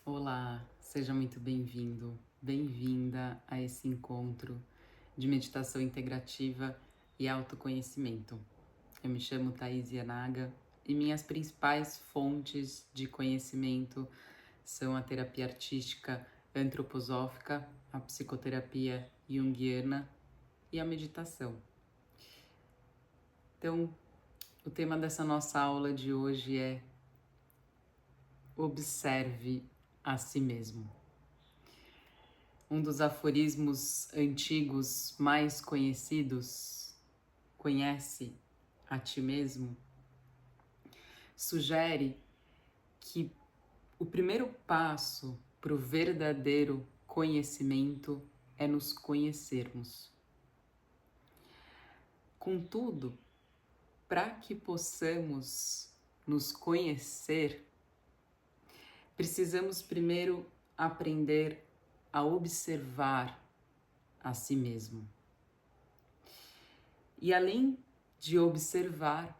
Olá, seja muito bem-vindo, bem-vinda a esse encontro de meditação integrativa e autoconhecimento. Eu me chamo Thaís Yanaga e minhas principais fontes de conhecimento são a terapia artística antroposófica, a psicoterapia junguiana e a meditação. Então, o tema dessa nossa aula de hoje é observe a si mesmo. Um dos aforismos antigos mais conhecidos, conhece a ti mesmo, sugere que o primeiro passo para o verdadeiro conhecimento é nos conhecermos. Contudo, para que possamos nos conhecer, precisamos primeiro aprender a observar a si mesmo. E além de observar,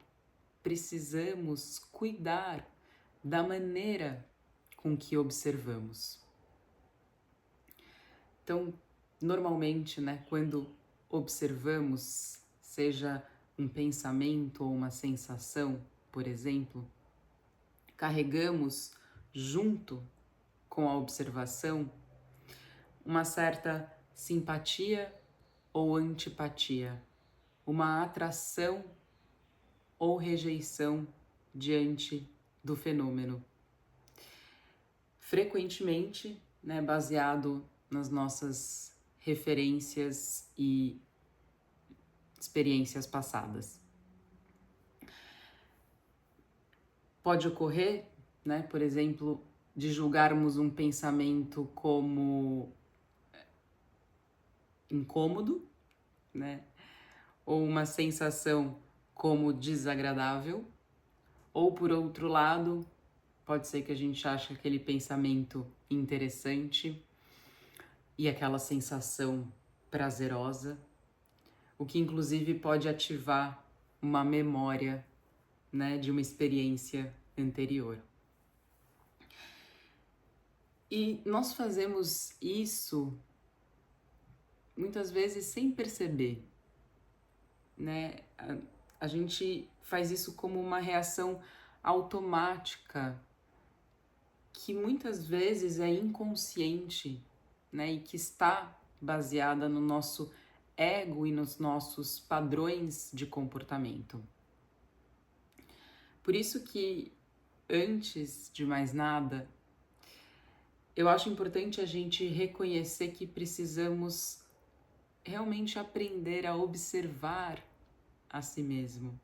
precisamos cuidar da maneira com que observamos. Então, normalmente, quando observamos, seja um pensamento ou uma sensação, por exemplo, carregamos junto com a observação uma certa simpatia ou antipatia, uma atração ou rejeição diante do fenômeno. Frequentemente, baseado nas nossas referências e experiências passadas. Pode ocorrer, por exemplo, de julgarmos um pensamento como incômodo, ou uma sensação como desagradável, ou por outro lado, pode ser que a gente ache aquele pensamento interessante e aquela sensação prazerosa, o que inclusive pode ativar uma memória, de uma experiência anterior. E nós fazemos isso muitas vezes sem perceber, A gente faz isso como uma reação automática que muitas vezes é inconsciente, e que está baseada no nosso ego e nos nossos padrões de comportamento. Por isso que, antes de mais nada, eu acho importante a gente reconhecer que precisamos realmente aprender a observar a si mesmo,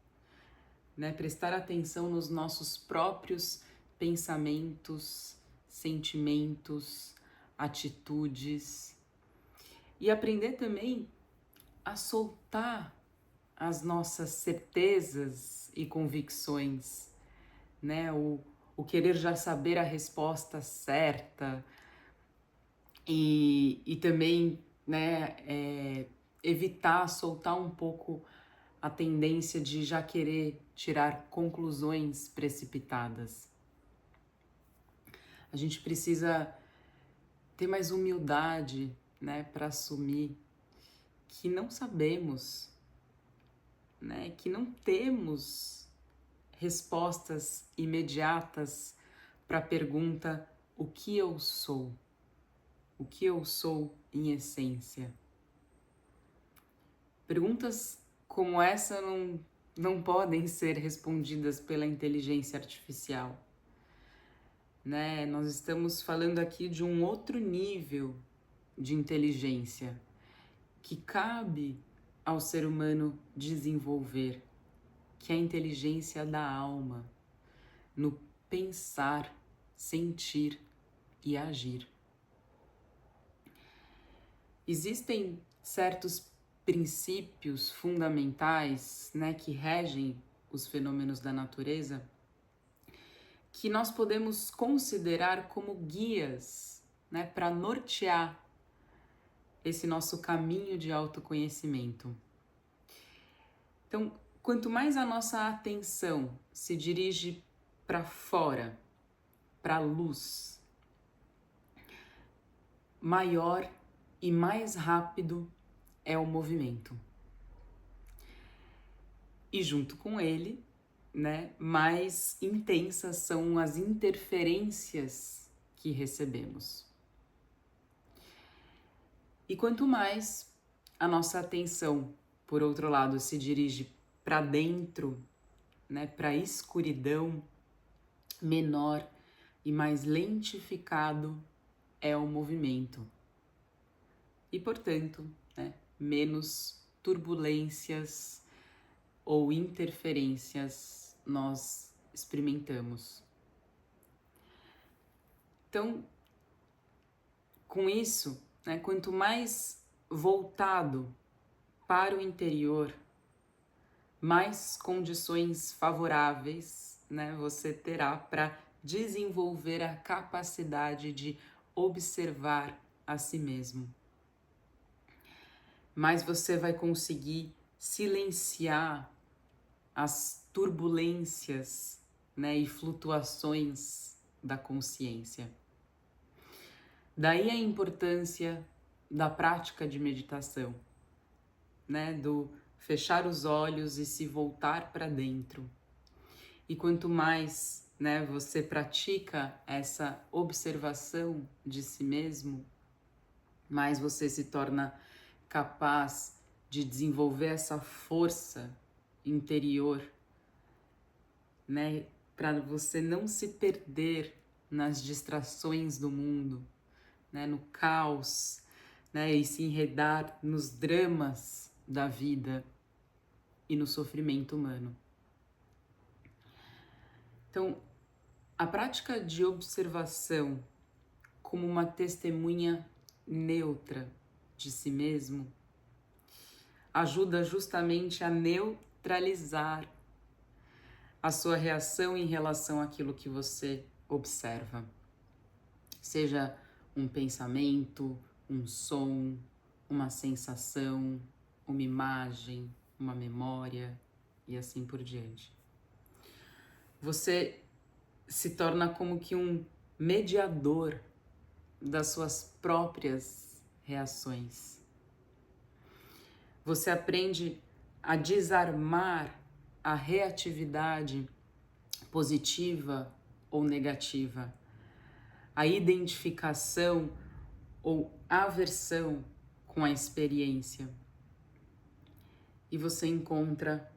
prestar atenção nos nossos próprios pensamentos, sentimentos, atitudes e aprender também a soltar as nossas certezas e convicções, o querer já saber a resposta certa e também, evitar, soltar um pouco a tendência de já querer tirar conclusões precipitadas. A gente precisa ter mais humildade, para assumir que não sabemos, que não temos respostas imediatas para a pergunta: o que eu sou? O que eu sou em essência? Perguntas como essa não podem ser respondidas pela inteligência artificial. Nós estamos falando aqui de um outro nível de inteligência que cabe ao ser humano desenvolver, que é a inteligência da alma, no pensar, sentir e agir. Existem certos princípios fundamentais, que regem os fenômenos da natureza, que nós podemos considerar como guias, para nortear esse nosso caminho de autoconhecimento. Então, quanto mais a nossa atenção se dirige para fora, para a luz, maior e mais rápido é o movimento. E junto com ele, né, mais intensas são as interferências que recebemos. E quanto mais a nossa atenção, por outro lado, se dirige para dentro, né, para a escuridão, menor e mais lentificado é o movimento. E, portanto, né, menos turbulências ou interferências nós experimentamos. Então, com isso, né, quanto mais voltado para o interior, mais condições favoráveis, né, você terá para desenvolver a capacidade de observar a si mesmo. Mais você vai conseguir silenciar as turbulências, né, e flutuações da consciência. Daí a importância da prática de meditação, né, do fechar os olhos e se voltar para dentro. E quanto mais, né, você pratica essa observação de si mesmo, mais você se torna capaz de desenvolver essa força interior, né, para você não se perder nas distrações do mundo, né, no caos, né, e se enredar nos dramas da vida e no sofrimento humano. Então, a prática de observação como uma testemunha neutra de si mesmo ajuda justamente a neutralizar a sua reação em relação àquilo que você observa. Seja um pensamento, um som, uma sensação, uma imagem, uma memória e assim por diante. Você se torna como que um mediador das suas próprias reações. Você aprende a desarmar a reatividade positiva ou negativa, a identificação ou aversão com a experiência. E você encontra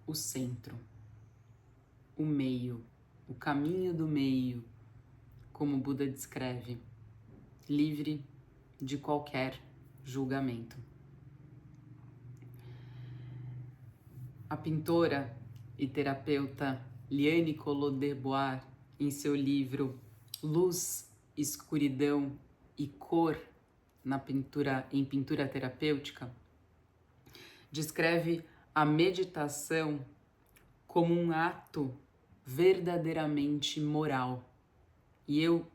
o centro, o meio, o caminho do meio, como Buda descreve, livre de qualquer julgamento. A pintora e terapeuta Liane Collot-D'Herbois, em seu livro Luz, Escuridão e Cor em pintura terapêutica, descreve a meditação como um ato verdadeiramente moral. E eu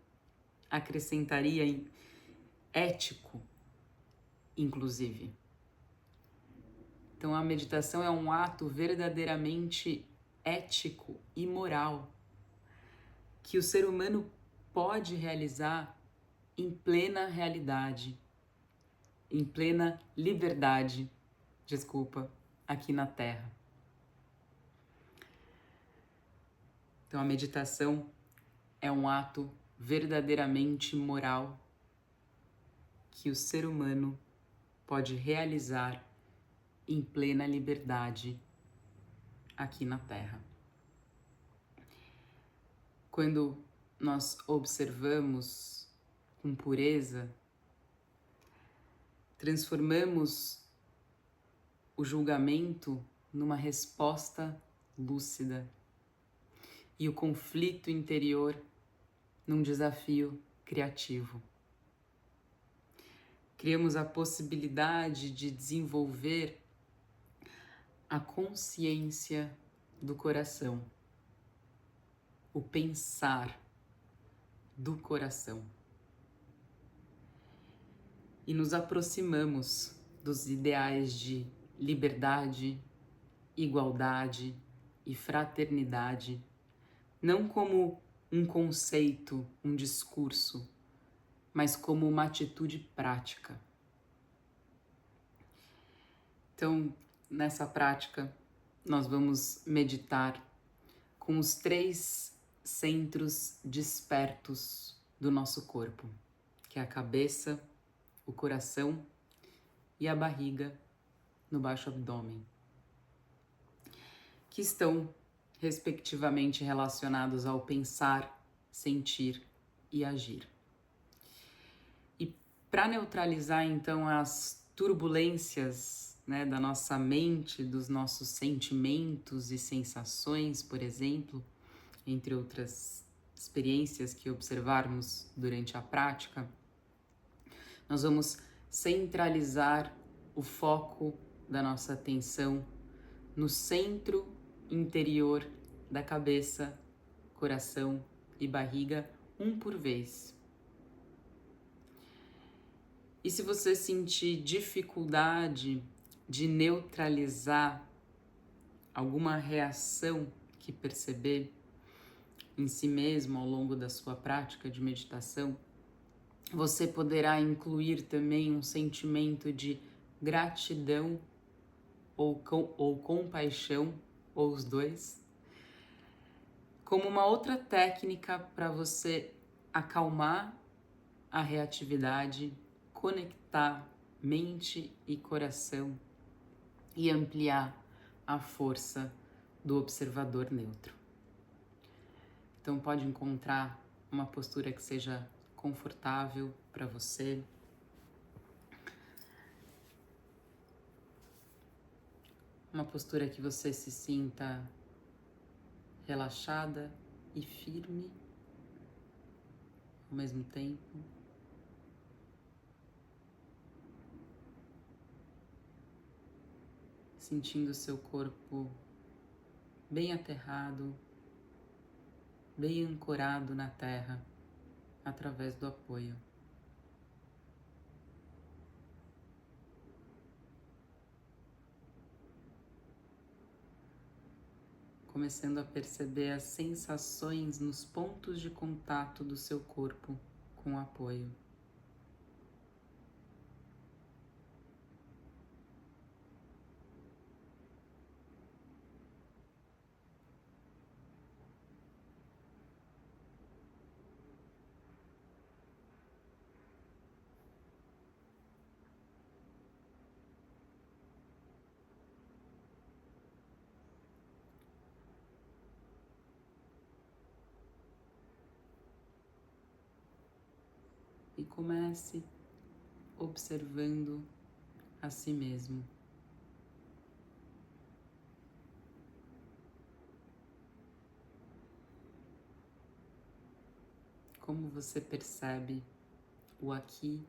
acrescentaria em ético, inclusive. Então a meditação é um ato verdadeiramente ético e moral que o ser humano pode realizar em plena realidade, em plena liberdade, aqui na Terra. Então a meditação é um ato verdadeiramente moral que o ser humano pode realizar em plena liberdade aqui na Terra. Quando nós observamos com pureza, transformamos o julgamento numa resposta lúcida e o conflito interior num desafio criativo. Criamos a possibilidade de desenvolver a consciência do coração, o pensar do coração. E nos aproximamos dos ideais de liberdade, igualdade e fraternidade, não como um conceito, um discurso, mas como uma atitude prática. Então, nessa prática, nós vamos meditar com os 3 centros despertos do nosso corpo, que é a cabeça, o coração e a barriga no baixo abdômen, que estão respectivamente relacionados ao pensar, sentir e agir. E para neutralizar então as turbulências, né, da nossa mente, dos nossos sentimentos e sensações, por exemplo, entre outras experiências que observarmos durante a prática, nós vamos centralizar o foco da nossa atenção no centro interior da cabeça, coração e barriga, um por vez. E se você sentir dificuldade de neutralizar alguma reação que perceber em si mesmo ao longo da sua prática de meditação, você poderá incluir também um sentimento de gratidão ou compaixão, ou os dois, como uma outra técnica para você acalmar a reatividade, conectar mente e coração e ampliar a força do observador neutro. Então pode encontrar uma postura que seja confortável para você. Uma postura que você se sinta relaxada e firme ao mesmo tempo. Sentindo seu corpo bem aterrado, bem ancorado na terra através do apoio. Começando a perceber as sensações nos pontos de contato do seu corpo com o apoio. E comece observando a si mesmo. Como você percebe o aqui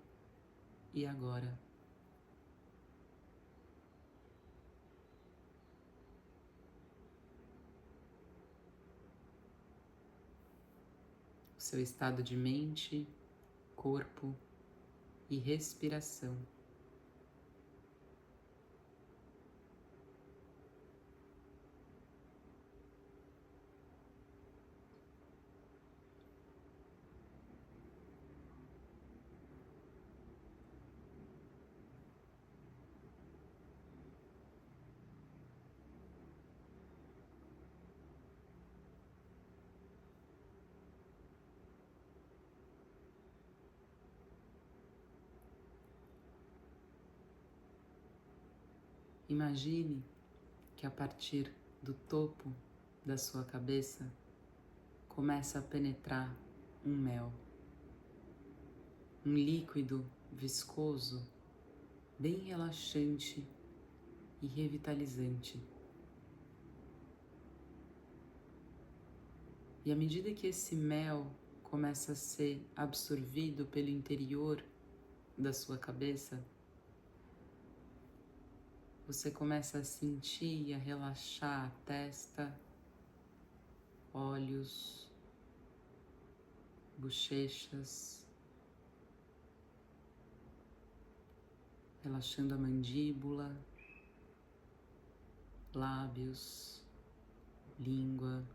e agora. O seu estado de mente, corpo e respiração. Imagine que a partir do topo da sua cabeça começa a penetrar um mel, um líquido viscoso, bem relaxante e revitalizante. E à medida que esse mel começa a ser absorvido pelo interior da sua cabeça, você começa a sentir e a relaxar a testa, olhos, bochechas, relaxando a mandíbula, lábios, língua,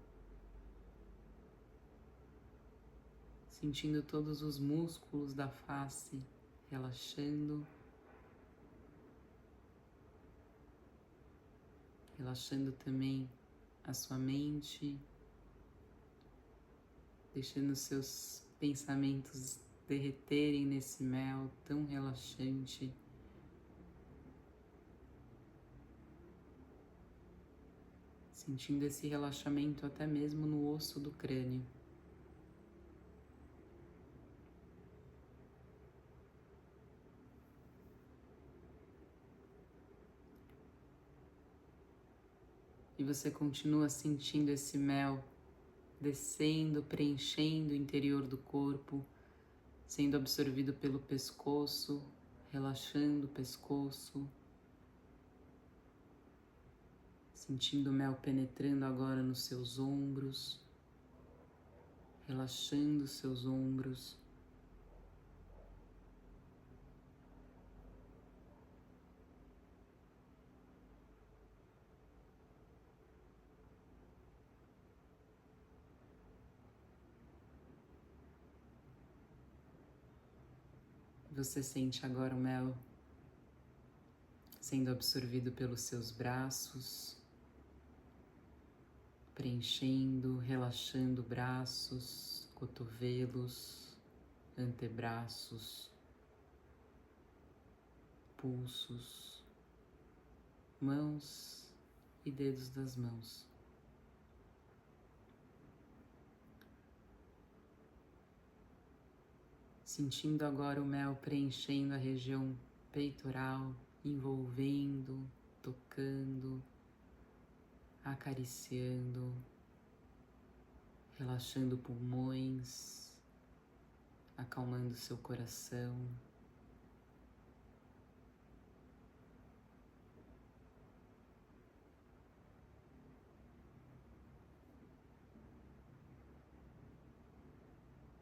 sentindo todos os músculos da face relaxando, relaxando também a sua mente, deixando seus pensamentos derreterem nesse mel tão relaxante. Sentindo esse relaxamento até mesmo no osso do crânio. E você continua sentindo esse mel descendo, preenchendo o interior do corpo, sendo absorvido pelo pescoço, relaxando o pescoço, sentindo o mel penetrando agora nos seus ombros, relaxando os seus ombros. Você sente agora o mel sendo absorvido pelos seus braços, preenchendo, relaxando braços, cotovelos, antebraços, pulsos, mãos e dedos das mãos. Sentindo agora o mel preenchendo a região peitoral, envolvendo, tocando, acariciando, relaxando pulmões, acalmando seu coração.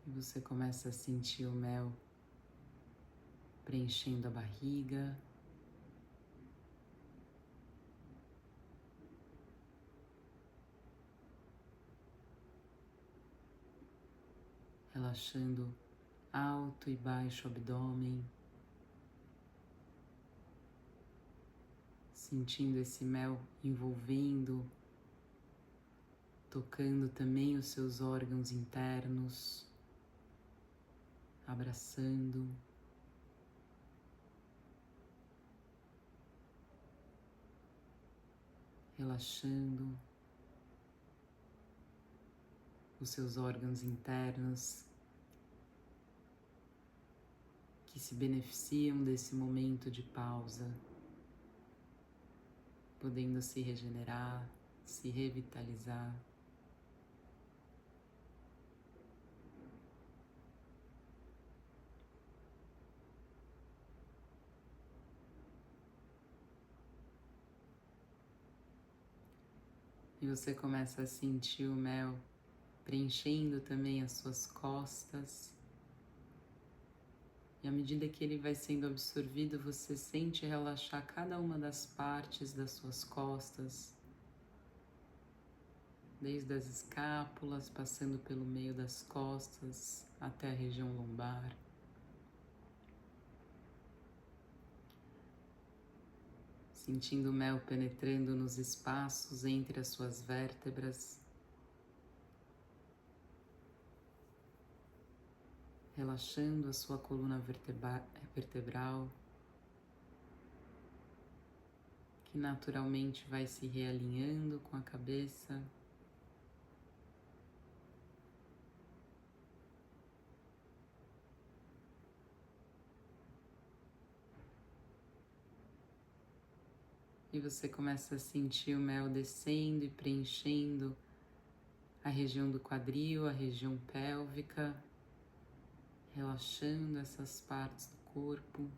E você começa a sentir o mel preenchendo a barriga, relaxando alto e baixo abdômen, sentindo esse mel envolvendo, tocando também os seus órgãos internos, abraçando, relaxando os seus órgãos internos que se beneficiam desse momento de pausa, podendo se regenerar, se revitalizar. E você começa a sentir o mel preenchendo também as suas costas. E à medida que ele vai sendo absorvido, você sente relaxar cada uma das partes das suas costas, desde as escápulas, passando pelo meio das costas até a região lombar. Sentindo o mel penetrando nos espaços entre as suas vértebras, relaxando a sua coluna vertebral, que naturalmente vai se realinhando com a cabeça. E você começa a sentir o mel descendo e preenchendo a região do quadril, a região pélvica, relaxando essas partes do corpo,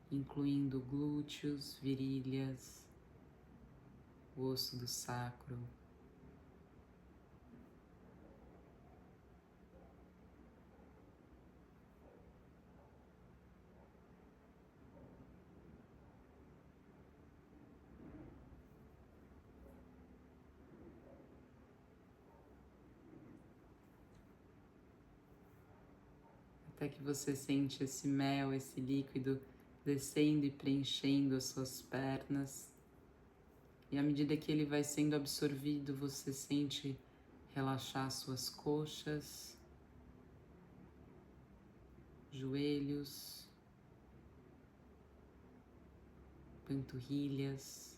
incluindo glúteos, virilhas, o osso do sacro. até que você sente esse mel, esse líquido descendo e preenchendo as suas pernas. E à medida que ele vai sendo absorvido, você sente relaxar suas coxas, joelhos, panturrilhas,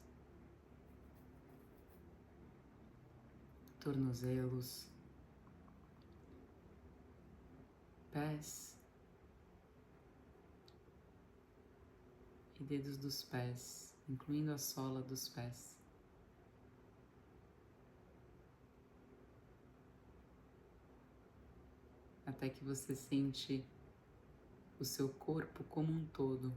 tornozelos, pés e dedos dos pés, incluindo a sola dos pés. Até que você sente o seu corpo como um todo,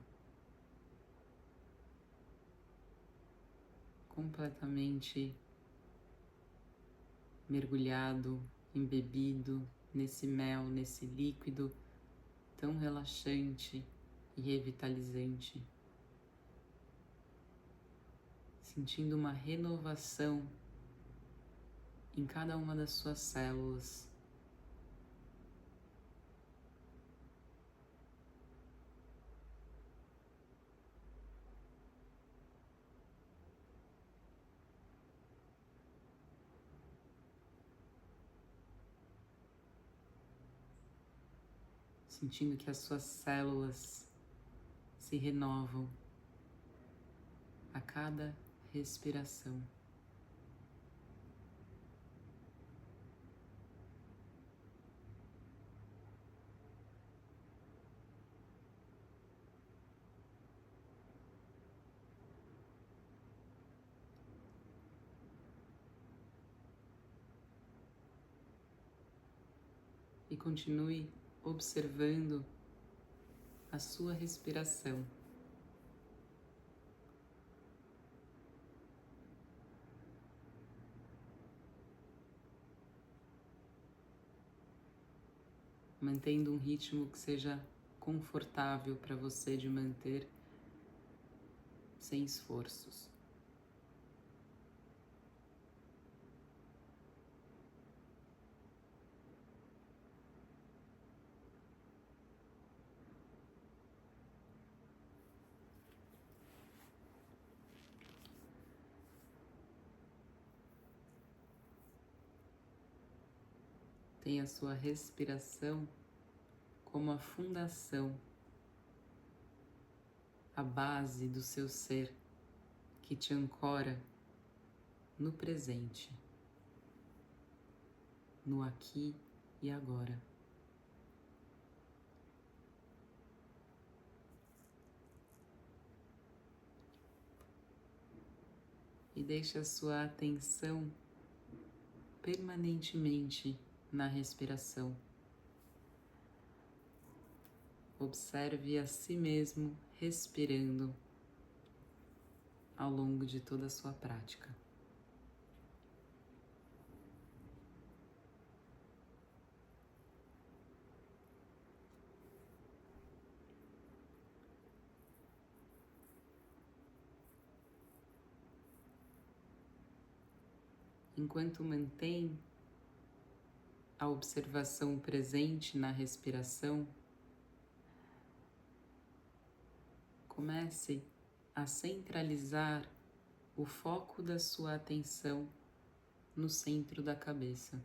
completamente mergulhado, embebido nesse mel, nesse líquido tão relaxante e revitalizante, sentindo uma renovação em cada uma das suas células. Sentindo que as suas células se renovam a cada respiração. E continue observando a sua respiração. Mantendo um ritmo que seja confortável para você de manter sem esforços. Tenha a sua respiração como a fundação, a base do seu ser que te ancora no presente, no aqui e agora. E deixe a sua atenção permanentemente na respiração. Observe a si mesmo respirando ao longo de toda a sua prática. Enquanto mantém a observação presente na respiração, comece a centralizar o foco da sua atenção no centro da cabeça.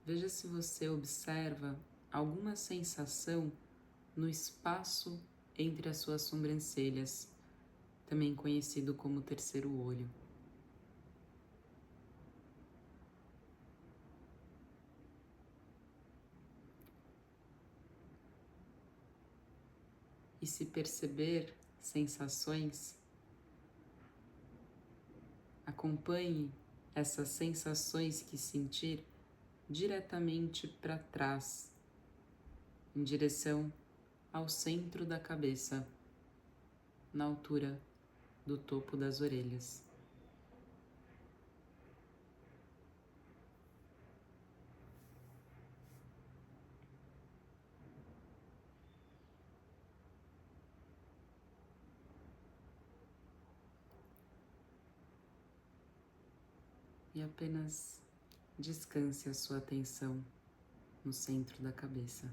Veja se você observa alguma sensação no espaço entre as suas sobrancelhas, também conhecido como terceiro olho. E se perceber sensações, acompanhe essas sensações que sentir diretamente para trás, em direção ao centro da cabeça, na altura do topo das orelhas. e apenas descanse a sua atenção no centro da cabeça.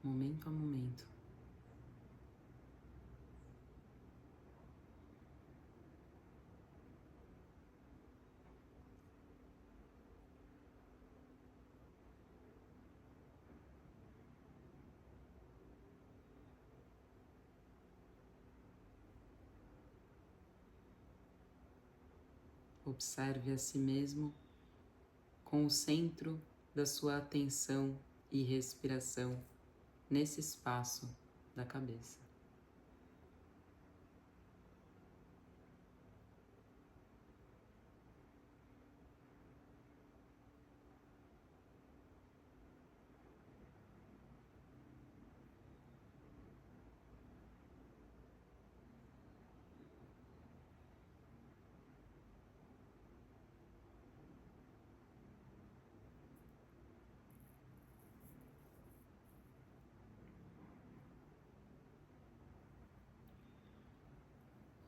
Momento a momento. Observe a si mesmo com o centro da sua atenção e respiração nesse espaço da cabeça.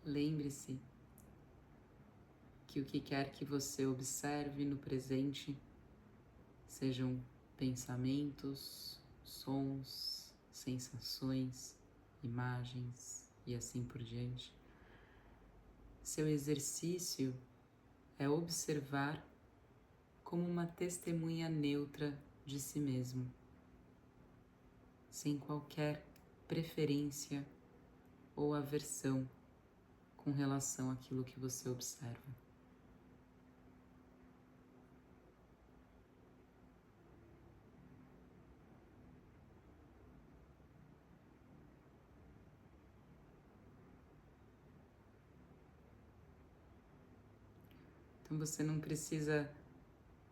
Lembre-se que o que quer que você observe no presente sejam pensamentos, sons, sensações, imagens e assim por diante. Seu exercício é observar como uma testemunha neutra de si mesmo, sem qualquer preferência ou aversão com relação àquilo que você observa. Então você não precisa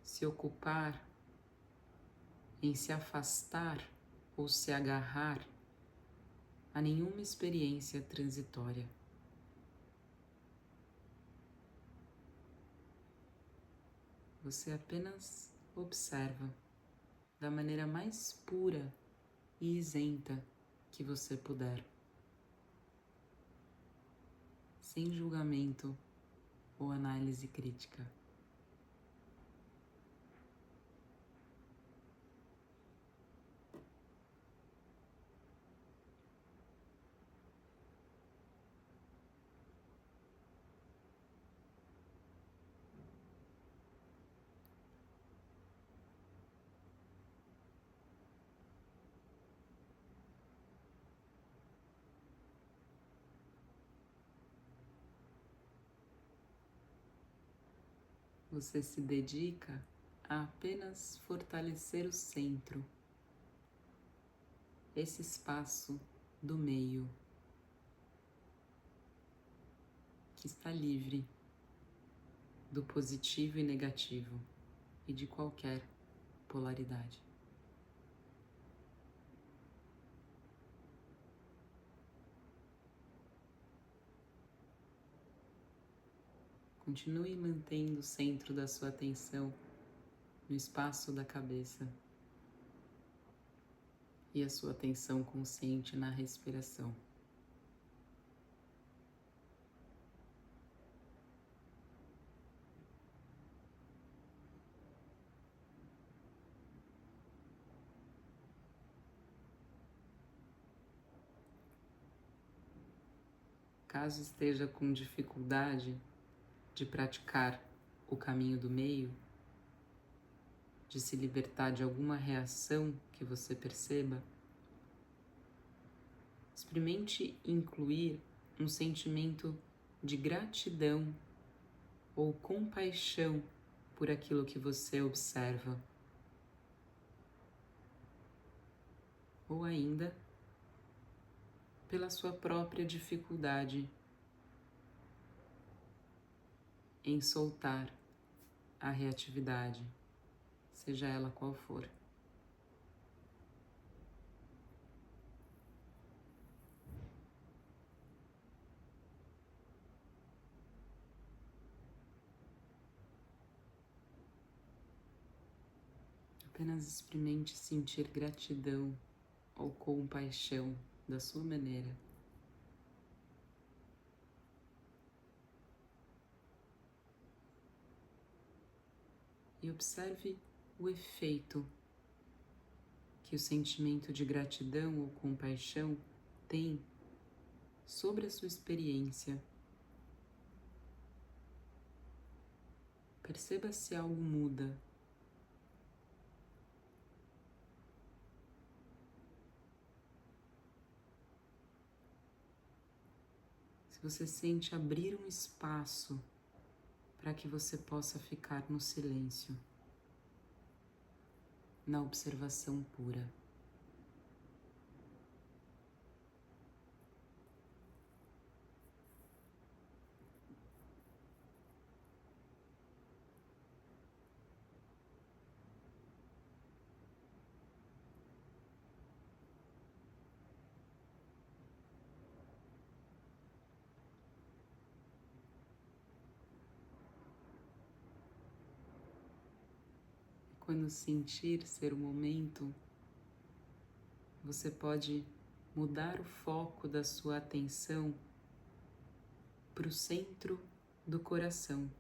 se ocupar em se afastar ou se agarrar a nenhuma experiência transitória. Você apenas observa da maneira mais pura e isenta que você puder, sem julgamento ou análise crítica. Você se dedica a apenas fortalecer o centro, esse espaço do meio, que está livre do positivo e negativo e de qualquer polaridade. Continue mantendo o centro da sua atenção no espaço da cabeça e a sua atenção consciente na respiração. Caso esteja com dificuldade de praticar o caminho do meio, de se libertar de alguma reação que você perceba, experimente incluir um sentimento de gratidão ou compaixão por aquilo que você observa. Ou ainda, pela sua própria dificuldade em soltar a reatividade, seja ela qual for. Apenas experimente sentir gratidão ou compaixão da sua maneira. e observe o efeito que o sentimento de gratidão ou compaixão tem sobre a sua experiência. Perceba se algo muda. Se você sente abrir um espaço para que você possa ficar no silêncio, na observação pura. Quando sentir ser o momento, você pode mudar o foco da sua atenção para o centro do coração.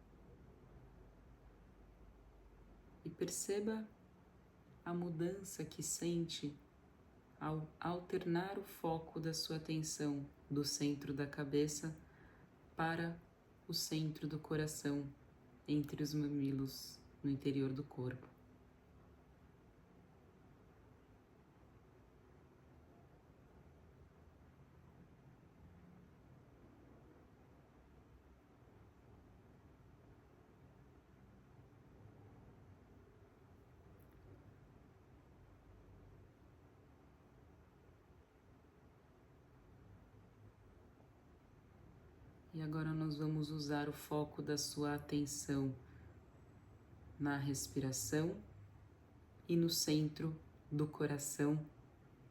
E perceba a mudança que sente ao alternar o foco da sua atenção do centro da cabeça para o centro do coração, entre os mamilos, no interior do corpo. E agora nós vamos usar o foco da sua atenção na respiração e no centro do coração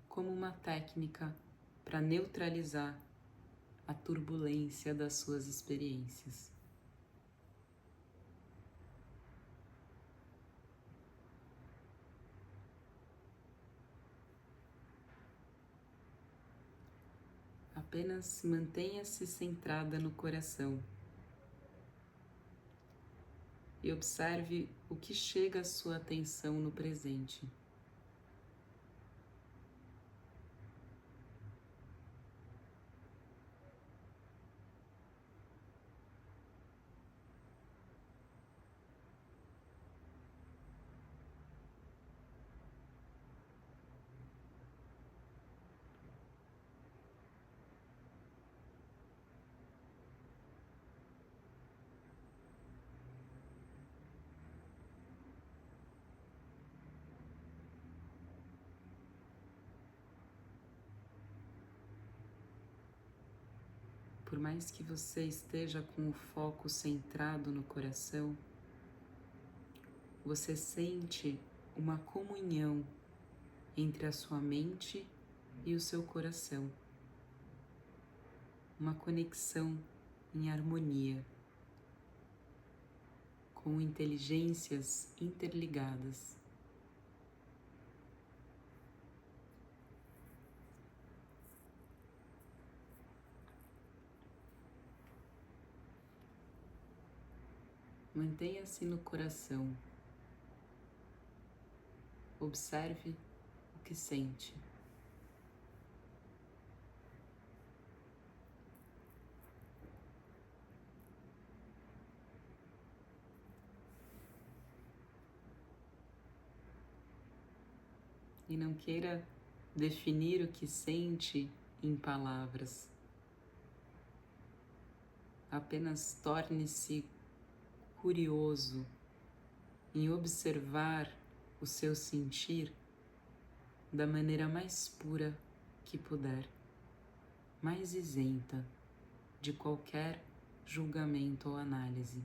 como uma técnica para neutralizar a turbulência das suas experiências. Apenas mantenha-se centrada no coração e observe o que chega à sua atenção no presente. Por mais que você esteja com o foco centrado no coração, você sente uma comunhão entre a sua mente e o seu coração, uma conexão em harmonia, com inteligências interligadas. Mantenha-se no coração. Observe o que sente. E não queira definir o que sente em palavras. Apenas torne-se curioso em observar o seu sentir da maneira mais pura que puder, mais isenta de qualquer julgamento ou análise.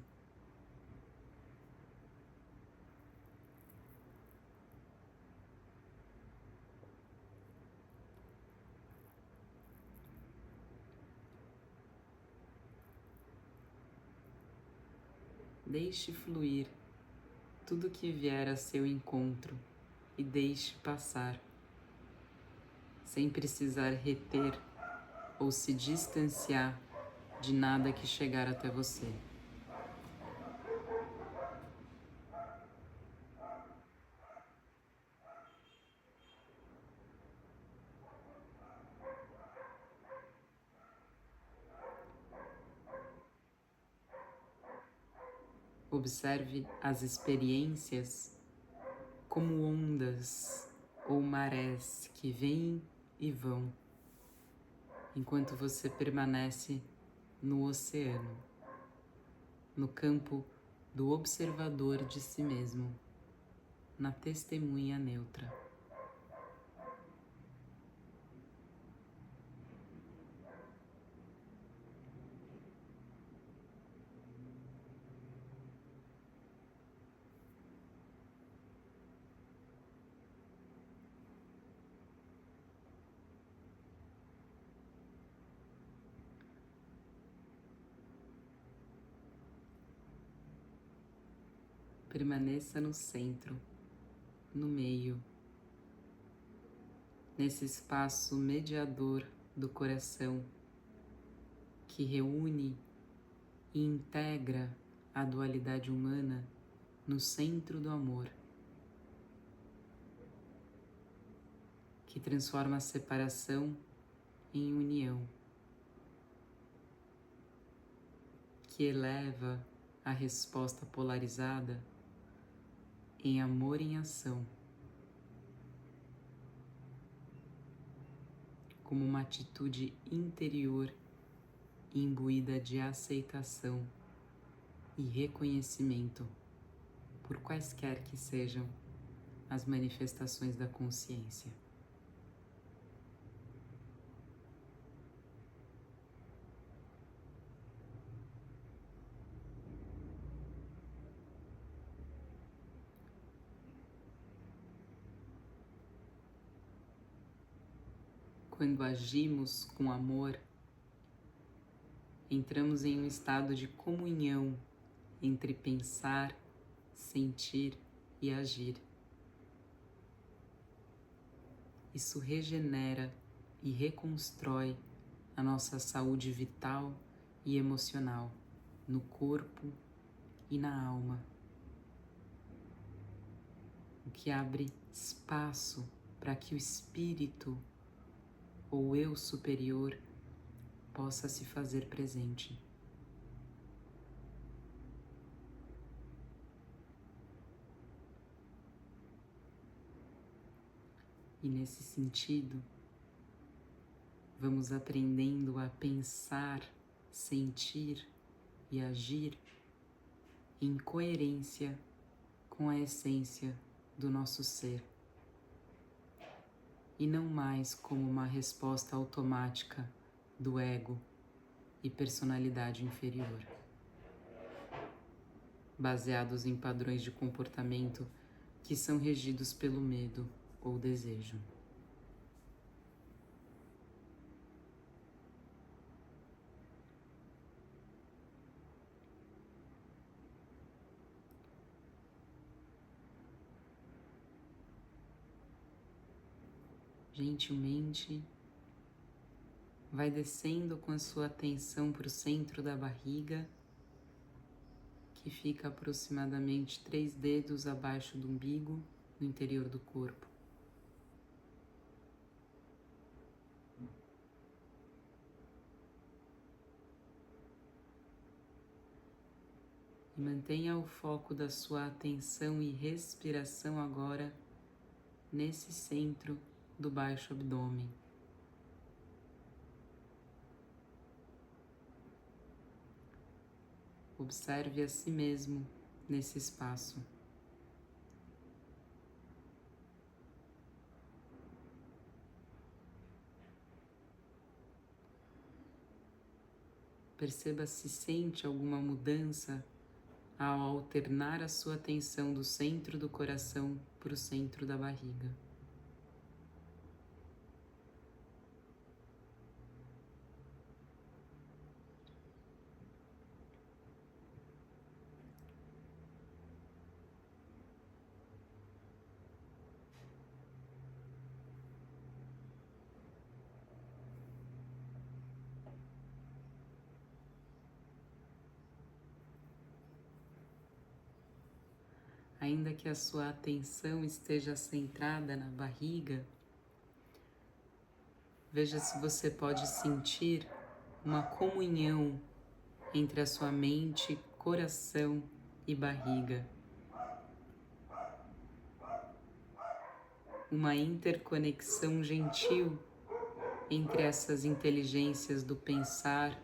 Deixe fluir tudo que vier a seu encontro e deixe passar, sem precisar reter ou se distanciar de nada que chegar até você. Observe as experiências como ondas ou marés que vêm e vão, enquanto você permanece no oceano, no campo do observador de si mesmo, na testemunha neutra. Permaneça no centro, no meio, nesse espaço mediador do coração que reúne e integra a dualidade humana no centro do amor, que transforma a separação em união, que eleva a resposta polarizada em amor em ação, como uma atitude interior imbuída de aceitação e reconhecimento por quaisquer que sejam as manifestações da consciência. Quando agimos com amor, entramos em um estado de comunhão entre pensar, sentir e agir. Isso regenera e reconstrói a nossa saúde vital e emocional, no corpo e na alma, o que abre espaço para que o espírito ou eu superior possa se fazer presente. E nesse sentido, vamos aprendendo a pensar, sentir e agir em coerência com a essência do nosso ser, e não mais como uma resposta automática do ego e personalidade inferior, baseados em padrões de comportamento que são regidos pelo medo ou desejo. Gentilmente, vai descendo com a sua atenção para o centro da barriga, que fica aproximadamente 3 dedos abaixo do umbigo, no interior do corpo. E mantenha o foco da sua atenção e respiração agora nesse centro do baixo abdômen. Observe a si mesmo nesse espaço. Perceba se sente alguma mudança ao alternar a sua atenção do centro do coração para o centro da barriga. Ainda que a sua atenção esteja centrada na barriga, veja se você pode sentir uma comunhão entre a sua mente, coração e barriga. Uma interconexão gentil entre essas inteligências do pensar,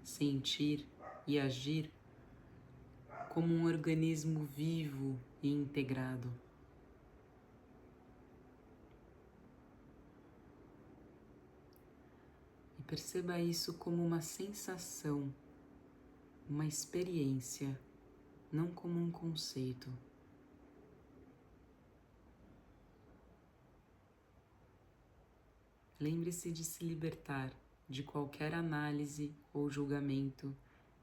sentir e agir como um organismo vivo e integrado. E perceba isso como uma sensação, uma experiência, não como um conceito. Lembre-se de se libertar de qualquer análise ou julgamento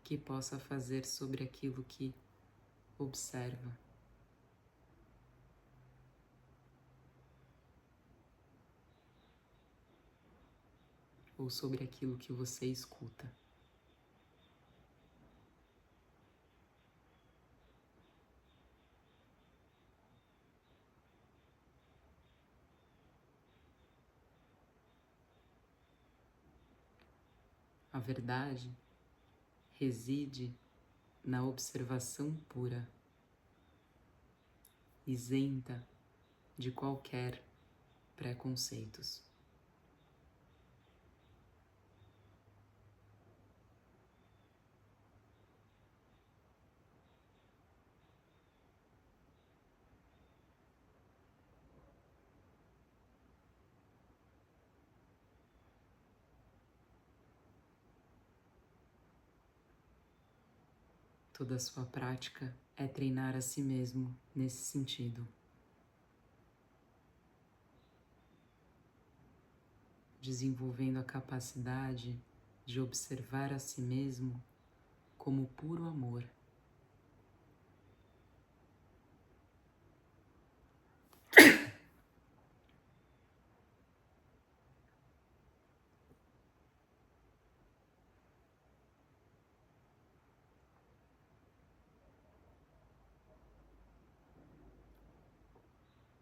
que possa fazer sobre aquilo que observa. Ou sobre aquilo que você escuta. A verdade reside na observação pura, isenta de qualquer preconceitos. Toda a sua prática é treinar a si mesmo nesse sentido. Desenvolvendo a capacidade de observar a si mesmo como puro amor.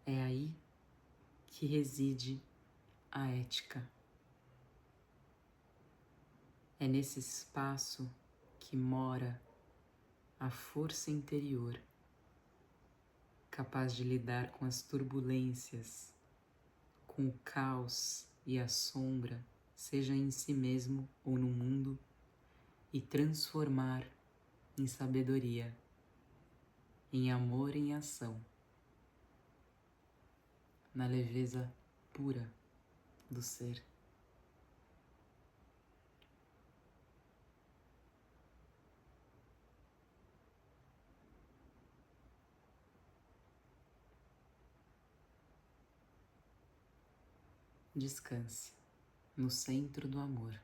É aí que reside a ética. É nesse espaço que mora a força interior, capaz de lidar com as turbulências, com o caos e a sombra, seja em si mesmo ou no mundo, e transformar em sabedoria, em amor em ação, na leveza pura do ser. Descanse no centro do amor.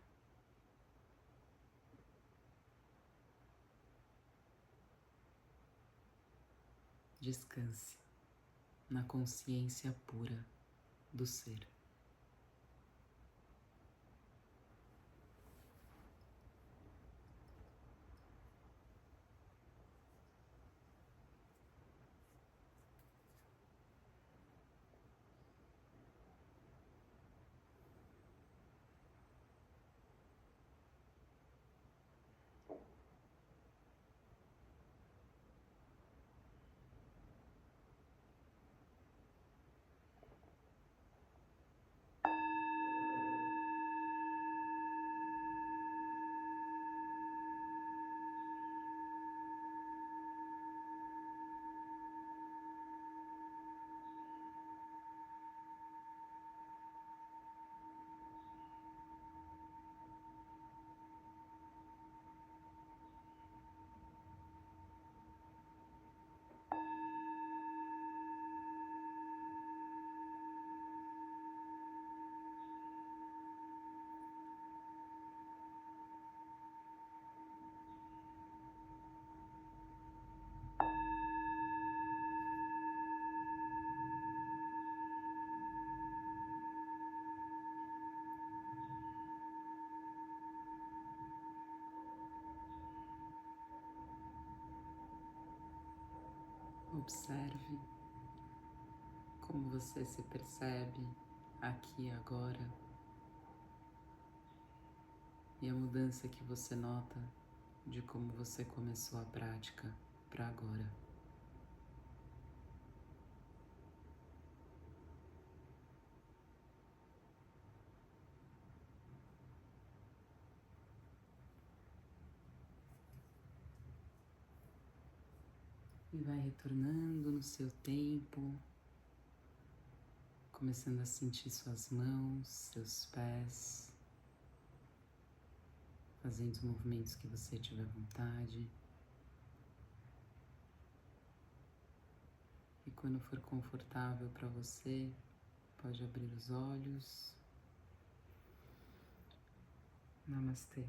Descanse na consciência pura do ser. Observe como você se percebe aqui e agora e a mudança que você nota de como você começou a prática. para agora. E vai retornando no seu tempo, começando a sentir suas mãos, seus pés, fazendo os movimentos que você tiver vontade. E quando for confortável para você, pode abrir os olhos. Namastê.